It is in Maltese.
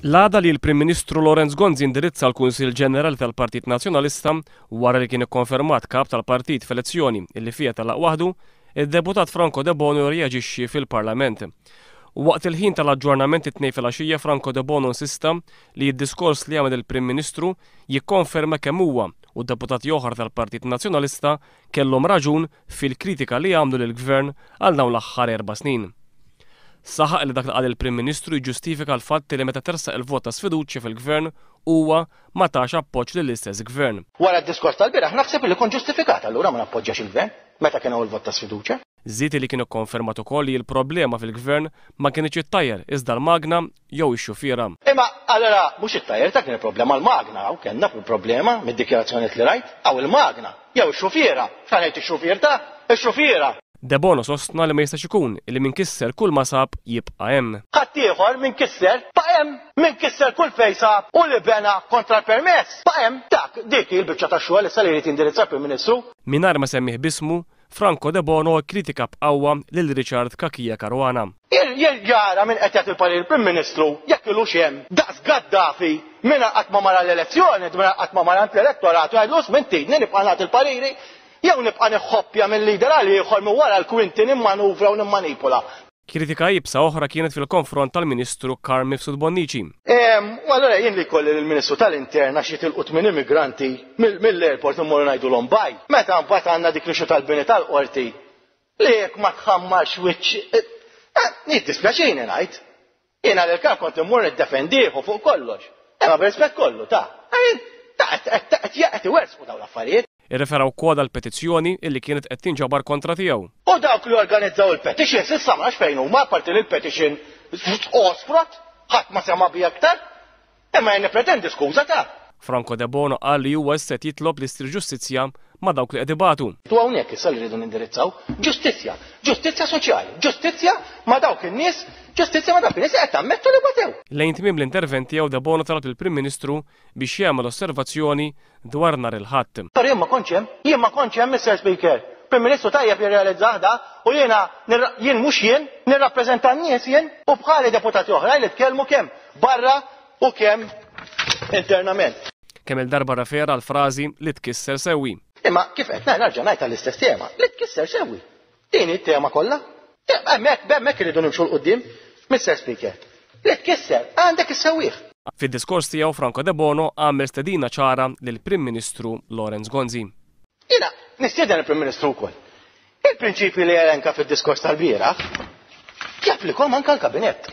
L-għada li l-Prim Ministru Lorenz Gonzi indirizza l-Kunsill Ġenerali tal-Partit Nazzjonalista wara li kien ikkonfermat kap tal-partit f'elezzjoni illi fija talaq waħdu, id-deputat Franco De Bono reaġixxi fil-Parlament. Waqt il-ħin tal-aġġornament it-tnejn filgħaxija Franco De Bono insista li d-diskors li għamel il-Prim Ministru jikkonferma kemm huwa u d-deputati oħra tal-Partit Nazzjonalista kellhom raġun fil-kritika li għamlu lill-Gvern għal dawn l-aħħar 4 snin. Saħaq li dak li qal il-Prim Ministru jġustifika l-fatt li meta tersaq il-vot ta' sfiduċja fil-Gvern huwa ma tax appoġġ lill-istess Gvern. Wara d-diskors tal-bieraħ naħseb li kon ġustifikat allura ma nappoġġjax il-Gvern meta kien hawn il-vot ta' sfiduċja. Żied li kien ikkonfermat ukoll li l-problema fil-Gvern ma kienx it-tajjer iżda l-magna jew ix-xufiera. Imma allura mhux it-tajjer ta' kien il-problema l-magna hawn kellna problema mid-dikjarazzjonijiet li rajt hawn il-magna jew ix-xufiera. X'għalet ix-xufier ta' ix-xufiera. De Bono sostna li ma jistax ikun li min kisser kull ma sab jibqa' hemm. Ħadd ieħor min kisser pa' hemm, min kisser kull fejn sab u li bena kontra l-permess pa' hemm. Dik il-biċċa tax-xogħol issa li jrid indirizza l-Prim Ministru. Mingħajr ma semmih bismu, Franco De Bono kritika b'qawwa lil Richard Kakija Caruana. Jara min qed jagħti l-parir il-Prim Ministru jekk ilux hemm daqs Gaddafi minna qatt ma mara l-elezzjoni, minna qatt ma mara l-elettorat jgħidlus minn tidni nibqa' nagħti l-pariri jew nibqa' neħħoppja mill-lider għal ieħor minn wara l-kwinti nimmanuvra u nimmanipola. Kritika jibsa oħra kienet fil-konfront tal-Ministru Carl Mifsud Bonnici. Allura jien li kolli l-Ministru tal-Intern għax jitilqut minn immigranti mill-airport immorru ngħidulhom baj. Meta mbagħad għandna dik l-ixu tal-bini tal-qorti li jekk ma tħammarx wiċċ. Niddispjaċini ngħid. Jiena l-kar kont immur niddefendieħu fuq kollox. Imma b'rispett kollu ta' qed iwersqu dawn l-affarijiet. Irrefera wkoll għal petizzjoni illi kienet qed tinġabar kontra tiegħu. U dawk li organizzaw il-petition s'issa ma fejn huma parti il-petition osfrot, ħadd ma sema bi aktar, imma jien nippretendi skuża ta'. Franco De Bono qal li huwa issa jitlob li ssir ġustizzja ma' dawk li qed ibatu. Tu hawnhekk issa li rridu nindirizzaw ġustizzja, ġustizzja soċjali, ġustizzja ma' dawk in-nies, ġustizzja ma' dawk in-nies qed tammettu li batew. Lejn tmiem l-interventi jew De Bono talab il-Prim Ministru biex jagħmel osservazzjoni dwar nhar il-Ħadd. Jien ma kontx hemm, Mr. Speaker. Prim Ministru tajjeb jirrealizza ħda u jien mhux jien nirrappreżenta n-nies jien u bħali deputati oħra li tkellmu kemm barra u kemm internament. Kemm il-darba refera għal frażi li tkisser sewwi. Imma kif qed nerġa' ngħid tal-istess tema, li tkisser sewwi. Din it-tema kollha. Hemmhekk iridu nimxu l-qudiem, Mr. Speaker. Li tkisser għandek issewwih. Fid-diskors tiegħu Franco De Bono għamel stedina ċara lill-Prim Ministru Lorenz Gonzi. Jiena nistieden il-Prim Ministru wkoll. Il-prinċipji li elenka fid-diskors tal-bieraħ japplikhom anke l-kabinett.